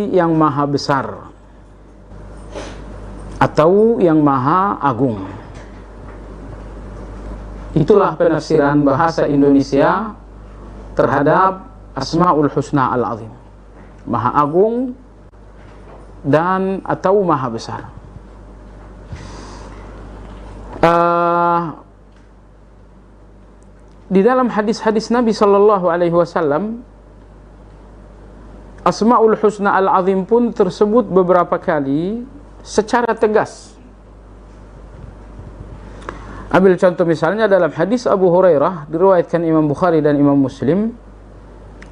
Zat yang maha besar atau yang maha agung. Itulah penafsiran bahasa Indonesia terhadap Asmaul Husna Al-Azim, maha agung dan atau maha besar. Di dalam hadis-hadis Nabi Sallallahu Alaihi Wasallam, Asmaul Husna Al-Azim pun tersebut beberapa kali secara tegas. Ambil contoh misalnya dalam hadis Abu Hurairah diriwayatkan Imam Bukhari dan Imam Muslim,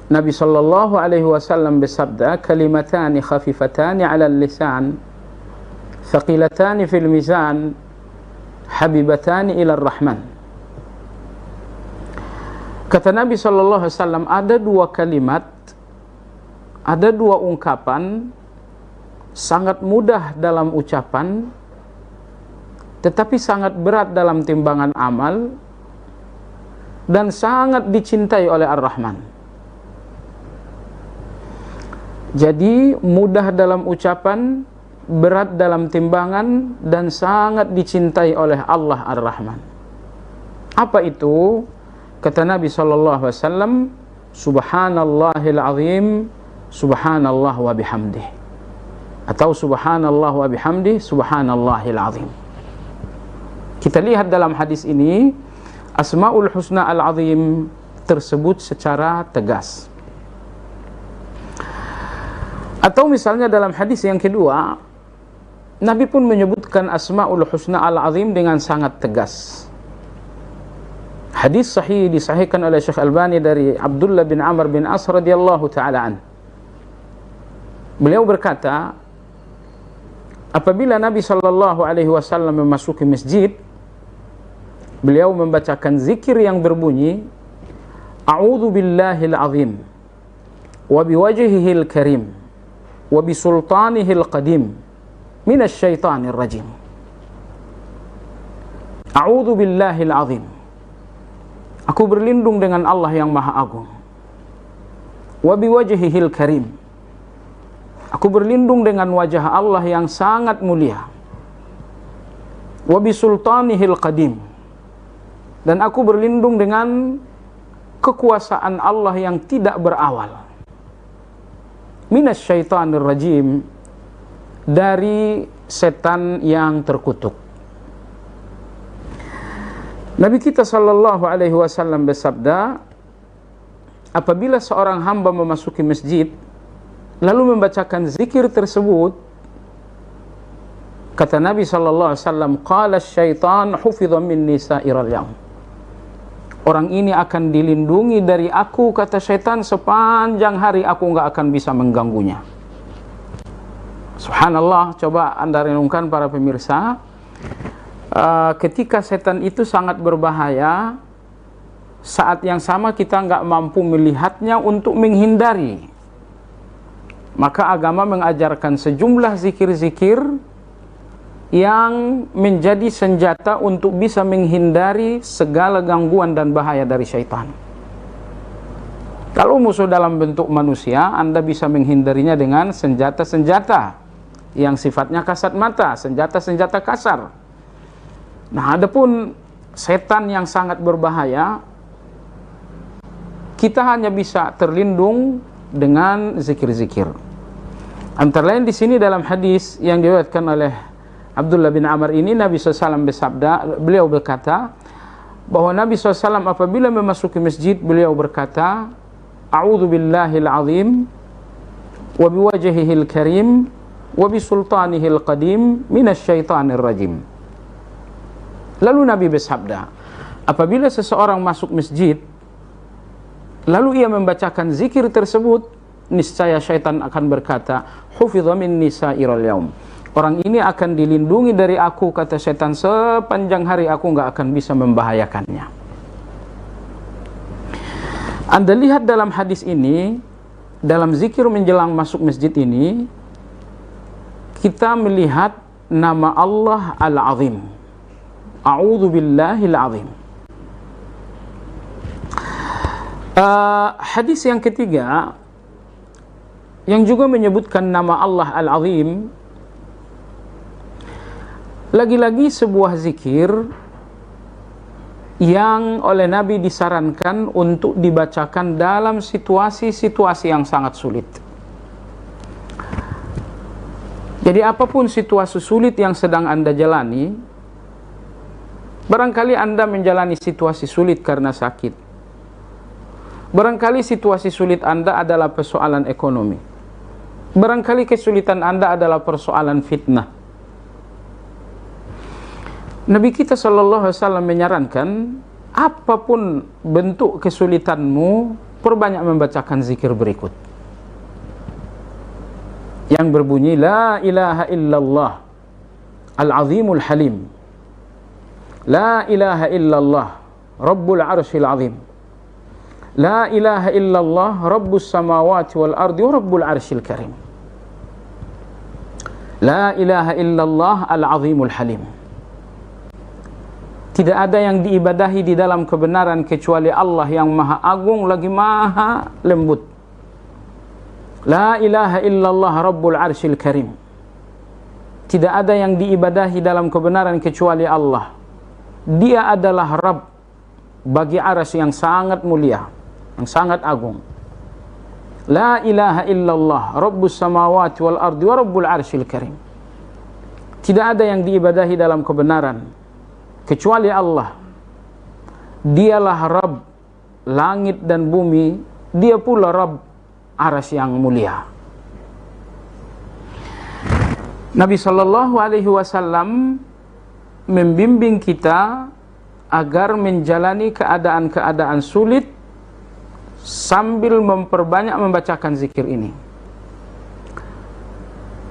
Nabi Sallallahu Alaihi Wasallam bersabda, kalimatani khafifatani ala lisan, thaqilatani fil mizan, habibatani ila rahman. Kata Nabi Sallallahu Alaihi Wasallam, ada dua kalimat, ada dua ungkapan sangat mudah dalam ucapan, tetapi sangat berat dalam timbangan amal dan sangat dicintai oleh Ar-Rahman. Jadi mudah dalam ucapan, berat dalam timbangan, dan sangat dicintai oleh Allah Ar-Rahman. Apa itu? Kata Nabi SAW, Subhanallahil Azim, Subhanallah wa bihamdih, atau Subhanallah wa bihamdih, Subhanallahil Azim. Kita lihat dalam hadis ini, Asmaul Husna Al-Azim tersebut secara tegas. Atau misalnya dalam hadis yang kedua, Nabi pun menyebutkan Asmaul Husna Al-Azim dengan sangat tegas. Hadis sahih disahihkan oleh Syekh Albani dari Abdullah bin Amr bin As radhiyallahu ta'ala an. Beliau berkata, apabila Nabi sallallahu alaihi wasallam memasuki masjid, beliau membacakan zikir yang berbunyi, A'udzu billahil azim wa biwajhihil karim wa bisultanihil qadim minasy syaithanir rajim. A'udzu billahil azim, aku berlindung dengan Allah yang maha agung. Wa biwajhihil karim, aku berlindung dengan wajah Allah yang sangat mulia. Wa bisultanihil qadim, dan aku berlindung dengan kekuasaan Allah yang tidak berawal. Minasy syaithanir rajim, dari setan yang terkutuk. Nabi kita sallallahu alaihi wasallam bersabda, apabila seorang hamba memasuki masjid lalu membacakan zikir tersebut, kata Nabi sallallahu alaihi wasallam, qala syaitan hufidha minni sa'iral yaum, orang ini akan dilindungi dari aku, kata syaitan, sepanjang hari aku enggak akan bisa mengganggunya. Subhanallah, coba Anda renungkan para pemirsa, ketika setan itu sangat berbahaya, saat yang sama kita enggak mampu melihatnya untuk menghindari. Maka agama mengajarkan sejumlah zikir-zikir yang menjadi senjata untuk bisa menghindari segala gangguan dan bahaya dari syaitan. Kalau musuh dalam bentuk manusia, Anda bisa menghindarinya dengan senjata-senjata yang sifatnya kasat mata, senjata-senjata kasar. Nah, adapun setan yang sangat berbahaya, kita hanya bisa terlindung dengan zikir-zikir. Antara lain di sini dalam hadis yang diriwayatkan oleh Abdullah bin Amr ini, Nabi SAW bersabda, beliau berkata bahwa Nabi SAW apabila memasuki masjid, beliau berkata, A'udzu billahil azim wa biwajhihil karim wa bisultanihil qadim minasy syaithanir rajim. Lalu Nabi bersabda, apabila seseorang masuk masjid lalu ia membacakan zikir tersebut, niscaya syaitan akan berkata, hufidha minni sa'iral yaum, orang ini akan dilindungi dari aku, kata syaitan, sepanjang hari aku enggak akan bisa membahayakannya. Anda lihat dalam hadis ini, dalam zikir menjelang masuk masjid ini, kita melihat nama Allah Al-Azim. A'udzu billahil azim. Hadis yang ketiga yang juga menyebutkan nama Allah Al-Azim, lagi-lagi sebuah zikir yang oleh Nabi disarankan untuk dibacakan dalam situasi-situasi yang sangat sulit. Jadi apapun situasi sulit yang sedang Anda jalani, barangkali Anda menjalani situasi sulit karena sakit, barangkali situasi sulit Anda adalah persoalan ekonomi, barangkali kesulitan Anda adalah persoalan fitnah. Nabi kita SAW menyarankan, apapun bentuk kesulitanmu, perbanyak membacakan zikir berikut, yang berbunyi la ilaha illallah al-azimul halim, la ilaha illallah rabbul arshil azim, la ilaha illallah rabbus samawati wal ardi wa rabbul arshil karim, la ilaha illallah al-azimul halim. Tidak ada yang diibadahi di dalam kebenaran kecuali Allah yang maha agung lagi maha lembut. La ilaha illallah rabbul arshil karim. Tidak ada yang diibadahi dalam kebenaran kecuali Allah. Dia adalah Rabb bagi arsy yang sangat mulia, yang sangat agung. La ilaha illallah rabbus samawati wal ardi wa rabbul arshil karim. Tidak ada yang diibadahi dalam kebenaran kecuali Allah. Dialah Rabb langit dan bumi, dia pula Rabb arsy yang mulia. Nabi SAW membimbing kita agar menjalani keadaan-keadaan sulit sambil memperbanyak membacakan zikir ini.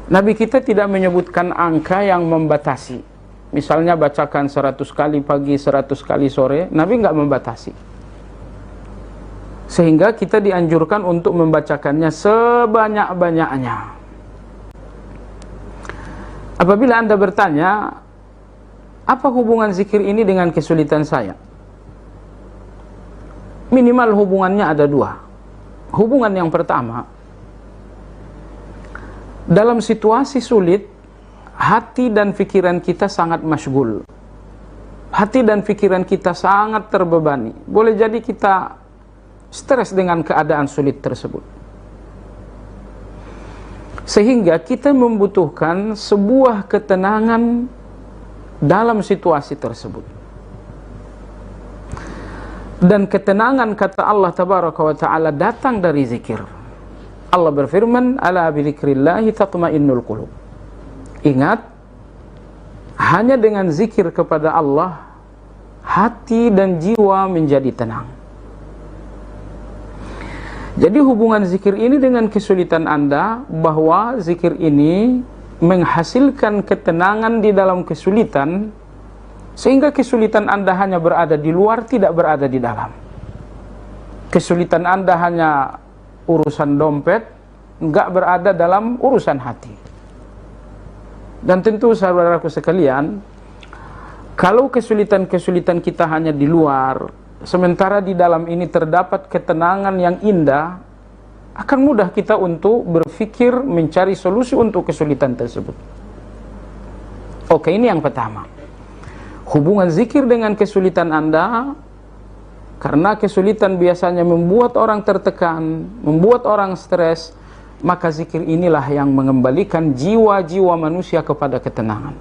Nabi kita tidak menyebutkan angka yang membatasi. Misalnya bacakan 100 kali pagi, 100 kali sore. Nabi nggak membatasi. Sehingga kita dianjurkan untuk membacakannya sebanyak-banyaknya. Apabila Anda bertanya, apa hubungan zikir ini dengan kesulitan saya? Minimal hubungannya ada dua. Hubungan yang pertama, dalam situasi sulit, hati dan pikiran kita sangat masyghul. Hati dan pikiran kita sangat terbebani. Boleh jadi kita stres dengan keadaan sulit tersebut. Sehingga kita membutuhkan sebuah ketenangan dalam situasi tersebut. Dan ketenangan, kata Allah Tabaraka wa Ta'ala, datang dari zikir. Allah berfirman, ala bidzikrillahi tatma'innul qulub. Ingat, hanya dengan zikir kepada Allah, hati dan jiwa menjadi tenang. Jadi hubungan zikir ini dengan kesulitan Anda, bahwa zikir ini menghasilkan ketenangan di dalam kesulitan, sehingga kesulitan Anda hanya berada di luar, tidak berada di dalam. Kesulitan Anda hanya urusan dompet, enggak berada dalam urusan hati. Dan tentu saudaraku sekalian, kalau kesulitan-kesulitan kita hanya di luar, sementara di dalam ini terdapat ketenangan yang indah, akan mudah kita untuk berpikir mencari solusi untuk kesulitan tersebut. Oke, ini yang pertama. Hubungan zikir dengan kesulitan Anda, karena kesulitan biasanya membuat orang tertekan, membuat orang stres, maka zikir inilah yang mengembalikan jiwa-jiwa manusia kepada ketenangan.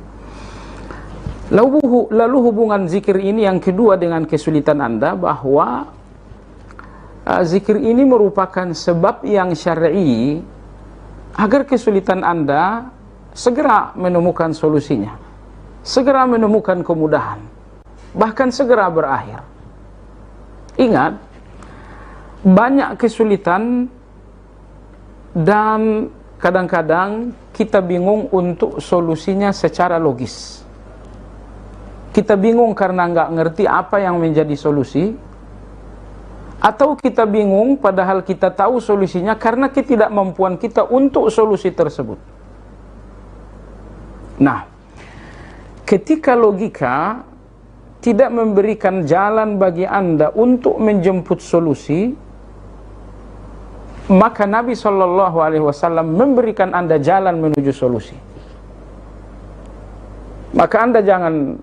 Lalu hubungan zikir ini yang kedua dengan kesulitan Anda, bahwa zikir ini merupakan sebab yang syar'i agar kesulitan Anda segera menemukan solusinya, segera menemukan kemudahan, bahkan segera berakhir. Ingat, banyak kesulitan dan kadang-kadang kita bingung untuk solusinya secara logis. Kita bingung karena nggak ngerti apa yang menjadi solusi, atau kita bingung padahal kita tahu solusinya karena ketidakmampuan kita untuk solusi tersebut. Nah, ketika logika tidak memberikan jalan bagi Anda untuk menjemput solusi, maka Nabi Shallallahu Alaihi Wasallam memberikan Anda jalan menuju solusi. Maka Anda jangan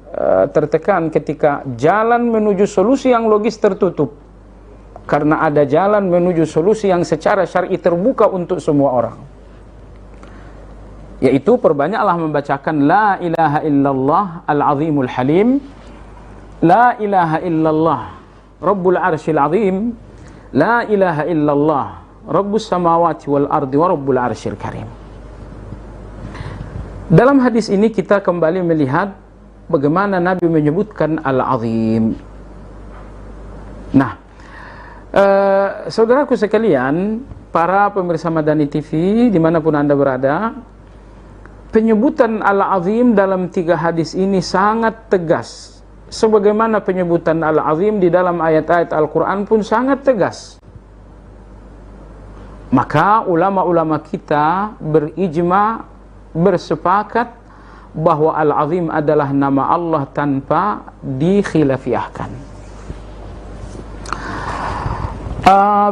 tertekan ketika jalan menuju solusi yang logis tertutup, karena ada jalan menuju solusi yang secara syar'i terbuka untuk semua orang, yaitu perbanyaklah membacakan la ilaha illallah al-azimul halim, la ilaha illallah rabbul arsyil azim, la ilaha illallah rabbus samawati wal ardi wa rabbul arsyil karim. Dalam hadis ini kita kembali melihat bagaimana Nabi menyebutkan al-azim. Nah, saudaraku sekalian, para pemirsa Madani TV dimanapun Anda berada, penyebutan al-azim dalam 3 hadis ini sangat tegas, sebagaimana penyebutan al-azim di dalam ayat-ayat Al-Quran pun sangat tegas. Maka ulama-ulama kita berijma, bersepakat bahwa al-azim adalah nama Allah tanpa dikhilafiahkan.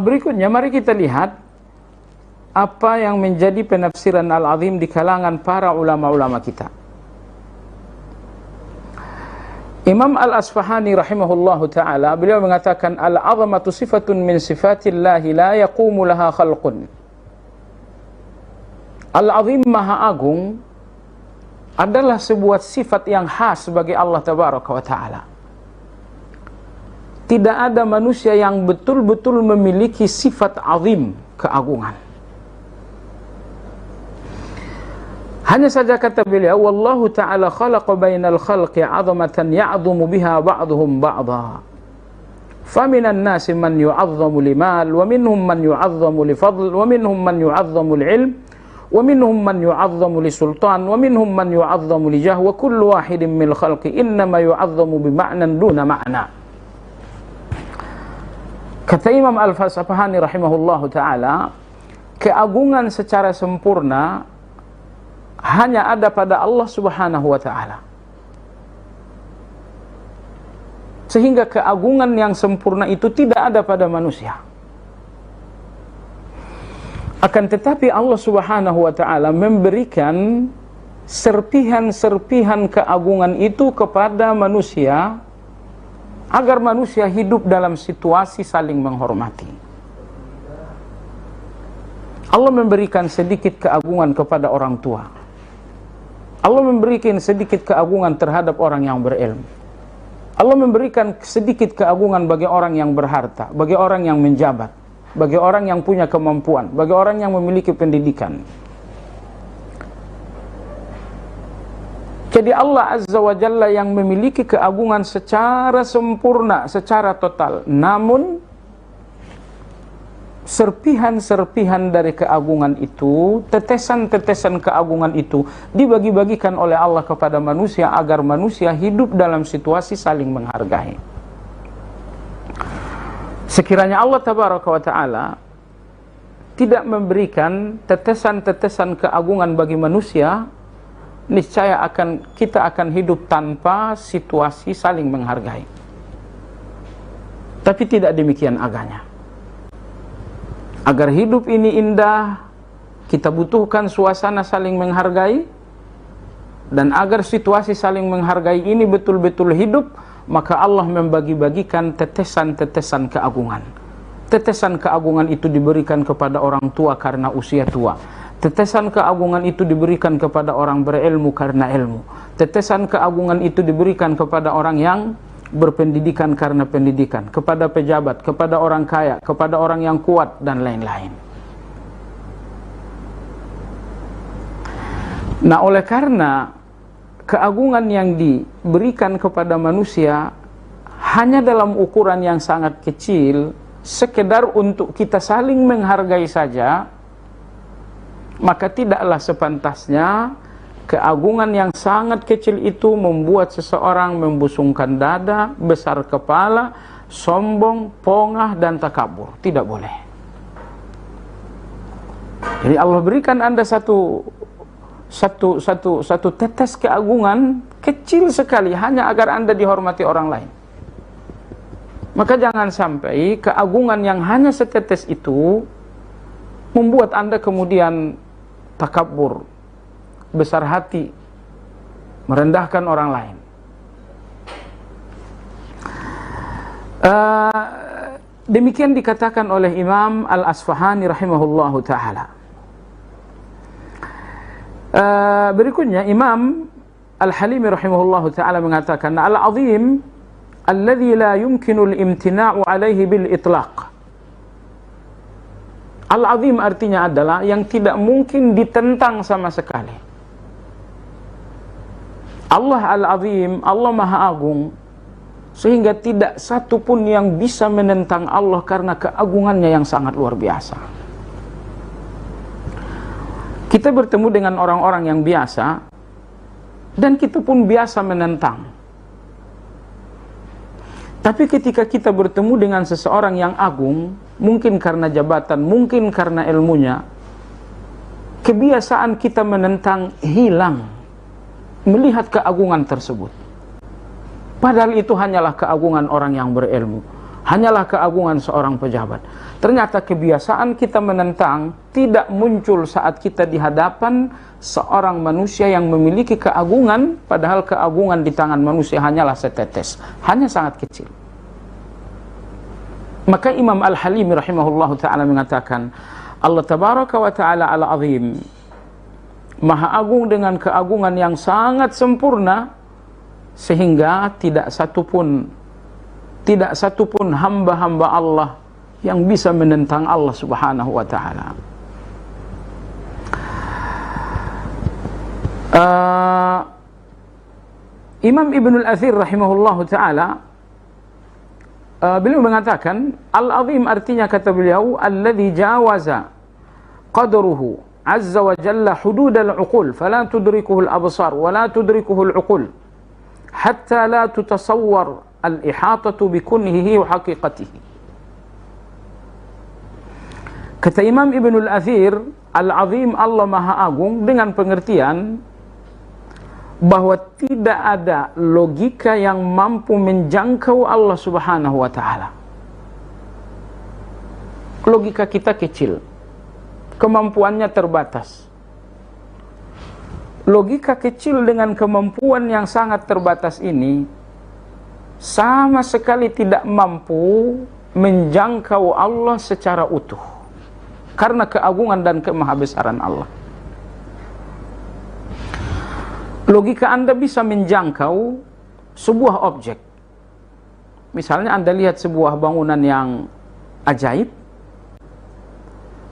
Berikutnya mari kita lihat apa yang menjadi penafsiran al-azim di kalangan para ulama-ulama kita. Imam Al-Asfahani rahimahullahu ta'ala, beliau mengatakan al-azamatu sifatun min sifatillahi la yaqumu laha khalqun. Al-azim, maha agung, adalah sebuah sifat yang khas bagi Allah tabaraka wa ta'ala. Tidak ada manusia yang betul-betul memiliki sifat azim, keagungan. Hanya saja kata beliau, wallahu ta'ala khalaqa bainal khalqi 'azamatan ya'dhumu biha ba'dhum ba'dha. Faminan nasi man yu'azzamu limal, wa minhum man yu'azzamu lifadl, wa minhum man yu'azzamu lil'ilm, wa minhum man yu'azzamu lisultan, wa minhum man yu'azzamu lijah, wa kullu wahidin minal khalqi innama yu'azzamu bima'nan duna ma'na. Kata Imam Al-Asfahani rahimahullahu ta'ala, keagungan secara sempurna hanya ada pada Allah subhanahu wa ta'ala. Sehingga keagungan yang sempurna itu tidak ada pada manusia. Akan tetapi Allah subhanahu wa ta'ala memberikan serpihan-serpihan keagungan itu kepada manusia, agar manusia hidup dalam situasi saling menghormati. Allah memberikan sedikit keagungan kepada orang tua. Allah memberikan sedikit keagungan terhadap orang yang berilmu. Allah memberikan sedikit keagungan bagi orang yang berharta, bagi orang yang menjabat, bagi orang yang punya kemampuan, bagi orang yang memiliki pendidikan. Jadi Allah Azza wa Jalla yang memiliki keagungan secara sempurna, secara total. Namun serpihan-serpihan dari keagungan itu, tetesan-tetesan keagungan itu dibagi-bagikan oleh Allah kepada manusia agar manusia hidup dalam situasi saling menghargai. Sekiranya Allah tabaraka wa ta'ala tidak memberikan tetesan-tetesan keagungan bagi manusia, niscaya kita akan hidup tanpa situasi saling menghargai. Tapi tidak demikian adanya. Agar hidup ini indah, kita butuhkan suasana saling menghargai. Dan agar situasi saling menghargai ini betul-betul hidup, maka Allah membagi-bagikan tetesan-tetesan keagungan. Tetesan keagungan itu diberikan kepada orang tua karena usia tua. Tetesan keagungan itu diberikan kepada orang berilmu karena ilmu. Tetesan keagungan itu diberikan kepada orang yang berpendidikan karena pendidikan, kepada pejabat, kepada orang kaya, kepada orang yang kuat, dan lain-lain. Nah, oleh karena keagungan yang diberikan kepada manusia hanya dalam ukuran yang sangat kecil, sekedar untuk kita saling menghargai saja, maka tidaklah sepantasnya keagungan yang sangat kecil itu membuat seseorang membusungkan dada, besar kepala, sombong, pongah, dan takabur. Tidak boleh. Jadi Allah berikan Anda satu tetes keagungan kecil sekali, hanya agar Anda dihormati orang lain. Maka jangan sampai keagungan yang hanya setetes itu membuat Anda kemudian takabur, besar hati, merendahkan orang lain. Demikian dikatakan oleh Imam Al-Asfahani rahimahullahu ta'ala. Berikutnya Imam Al-Halimi rahimahullahu ta'ala mengatakan, Al-Azim alladhi la yumkinu al-imtina'u alaihi bil-itlaq. Al-Azim artinya adalah yang tidak mungkin ditentang sama sekali. Allah Al-Azim, Allah Maha Agung, sehingga tidak satu pun yang bisa menentang Allah karena keagungannya yang sangat luar biasa. Kita bertemu dengan orang-orang yang biasa, dan kita pun biasa menentang. Tapi ketika kita bertemu dengan seseorang yang agung, mungkin karena jabatan, mungkin karena ilmunya, kebiasaan kita menentang hilang melihat keagungan tersebut. Padahal itu hanyalah keagungan orang yang berilmu, hanyalah keagungan seorang pejabat. Ternyata kebiasaan kita menentang tidak muncul saat kita di hadapan seorang manusia yang memiliki keagungan, padahal keagungan di tangan manusia hanyalah setetes, hanya sangat kecil. Maka Imam Al-Halimi rahimahullahu ta'ala mengatakan, Allah tabaraka wa ta'ala al-azim, Maha Agung dengan keagungan yang sangat sempurna, sehingga tidak satupun hamba-hamba Allah yang bisa menentang Allah subhanahu wa ta'ala. Imam Ibnul Athir rahimahullahu ta'ala, beliau mengatakan, Al-Azim artinya, kata beliau, alladhi jawaza qadruhu azza wa jalla hudud al-uqul fala tudrikuhu al-absar wa la tudrikuhu al-uqul hatta la tutasawwar al-ihatatu bikunhihi wa haqiqatihi. Kata Imam Ibnul Athir, Al-Azim Allah Maha Agung dengan pengertian bahwa tidak ada logika yang mampu menjangkau Allah subhanahu wa ta'ala. Logika kita kecil, kemampuannya terbatas. Logika kecil dengan kemampuan yang sangat terbatas ini sama sekali tidak mampu menjangkau Allah secara utuh karena keagungan dan kemahabesaran Allah. Logika Anda bisa menjangkau sebuah objek. Misalnya Anda lihat sebuah bangunan yang ajaib,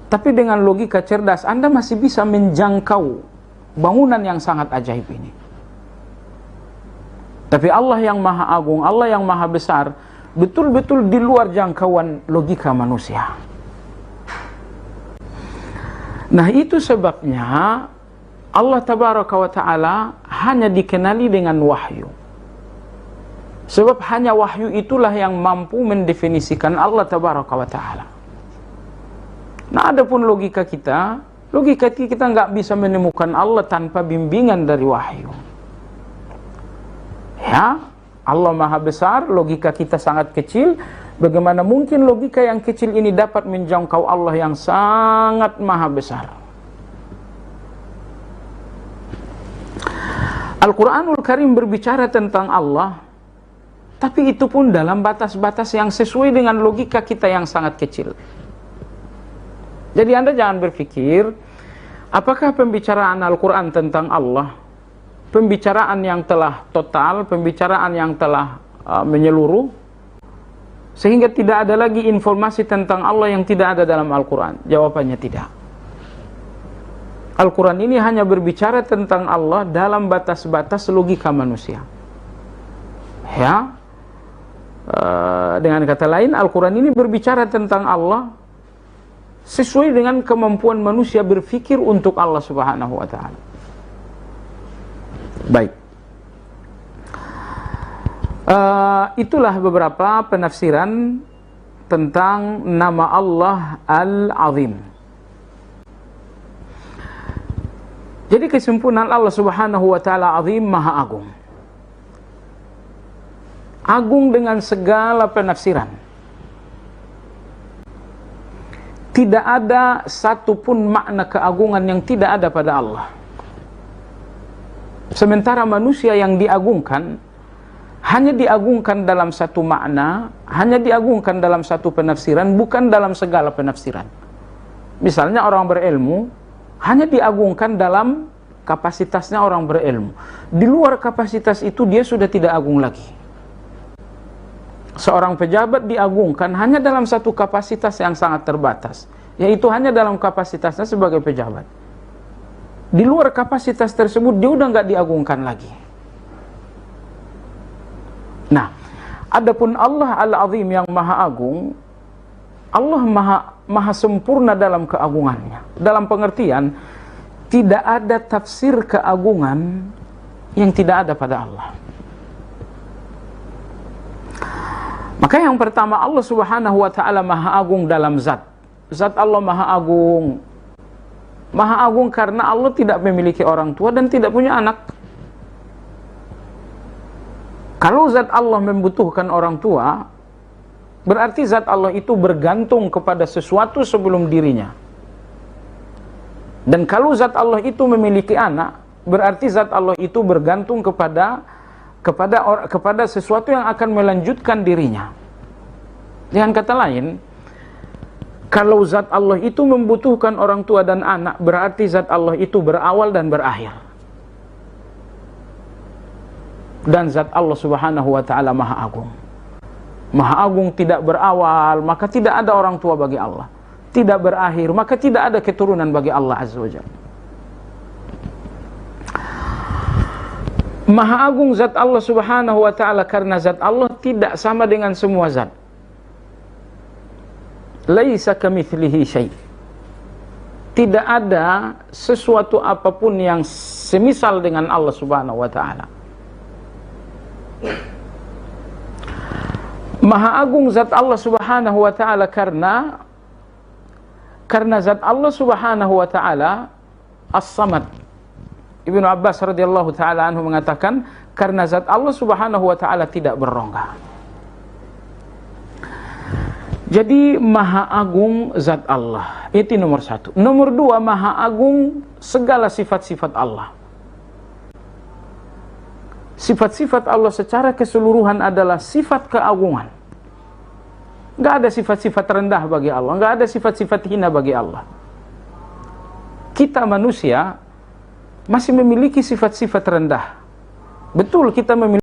tapi dengan logika cerdas Anda masih bisa menjangkau bangunan yang sangat ajaib ini. Tapi Allah yang Maha Agung, Allah yang Maha Besar, betul-betul di luar jangkauan logika manusia. Nah, itu sebabnya Allah tabaraka wa ta'ala hanya dikenali dengan wahyu. Sebab hanya wahyu itulah yang mampu mendefinisikan Allah tabaraka wa ta'ala. Nah, adapun logika kita nggak bisa menemukan Allah tanpa bimbingan dari wahyu. Ya, Allah Maha Besar, logika kita sangat kecil. Bagaimana mungkin logika yang kecil ini dapat menjangkau Allah yang sangat Maha Besar? Al-Quranul Karim berbicara tentang Allah, tapi itu pun dalam batas-batas yang sesuai dengan logika kita yang sangat kecil. Jadi Anda jangan berpikir, apakah pembicaraan Al-Quran tentang Allah, pembicaraan yang telah total, pembicaraan yang telah menyeluruh, sehingga tidak ada lagi informasi tentang Allah yang tidak ada dalam Al-Quran? Jawabannya tidak. Al-Quran ini hanya berbicara tentang Allah dalam batas-batas logika manusia. Ya, dengan kata lain, Al-Quran ini berbicara tentang Allah sesuai dengan kemampuan manusia berfikir untuk Allah subhanahu wa ta'ala. Baik. Itulah beberapa penafsiran tentang nama Allah Al-Azim. Jadi kesimpulan, Allah subhanahu wa ta'ala azim, Maha Agung. Agung dengan segala penafsiran. Tidak ada satupun makna keagungan yang tidak ada pada Allah. Sementara manusia yang diagungkan hanya diagungkan dalam satu makna, hanya diagungkan dalam satu penafsiran, bukan dalam segala penafsiran. Misalnya orang berilmu hanya diagungkan dalam kapasitasnya orang berilmu. Di luar kapasitas itu dia sudah tidak agung lagi. Seorang pejabat diagungkan hanya dalam satu kapasitas yang sangat terbatas, yaitu hanya dalam kapasitasnya sebagai pejabat. Di luar kapasitas tersebut dia udah nggak diagungkan lagi. Nah, adapun Allah Al-Azim yang Maha Agung, Allah maha sempurna dalam keagungannya. Dalam pengertian, tidak ada tafsir keagungan yang tidak ada pada Allah. Maka yang pertama, Allah Subhanahu wa ta'ala Maha Agung dalam zat. Zat Allah Maha Agung. Maha Agung karena Allah tidak memiliki orang tua dan tidak punya anak. Kalau zat Allah membutuhkan orang tua, berarti zat Allah itu bergantung kepada sesuatu sebelum dirinya. Dan kalau zat Allah itu memiliki anak, berarti zat Allah itu bergantung kepada sesuatu yang akan melanjutkan dirinya. Dengan kata lain, kalau zat Allah itu membutuhkan orang tua dan anak, berarti zat Allah itu berawal dan berakhir. Dan zat Allah Subhanahu wa ta'ala Maha Agung. Maha Agung tidak berawal, maka tidak ada orang tua bagi Allah. Tidak berakhir, maka tidak ada keturunan bagi Allah Azza wa Jalla. Maha Agung zat Allah Subhanahu wa ta'ala karena zat Allah tidak sama dengan semua zat. Laisa kamitslihi syai'. Tidak ada sesuatu apapun yang semisal dengan Allah Subhanahu wa ta'ala. Maha Agung zat Allah Subhanahu wa ta'ala karena zat Allah Subhanahu wa ta'ala As-Samad. Ibnu Abbas radhiyallahu ta'ala anhu mengatakan, karena zat Allah Subhanahu wa ta'ala tidak berrongga. Jadi Maha Agung zat Allah, itu nomor satu. Nomor dua, Maha Agung segala sifat-sifat Allah. Sifat-sifat Allah secara keseluruhan adalah sifat keagungan. Nggak ada sifat-sifat rendah bagi Allah, nggak ada sifat-sifat hina bagi Allah. Kita manusia masih memiliki sifat-sifat rendah. Betul, kita memiliki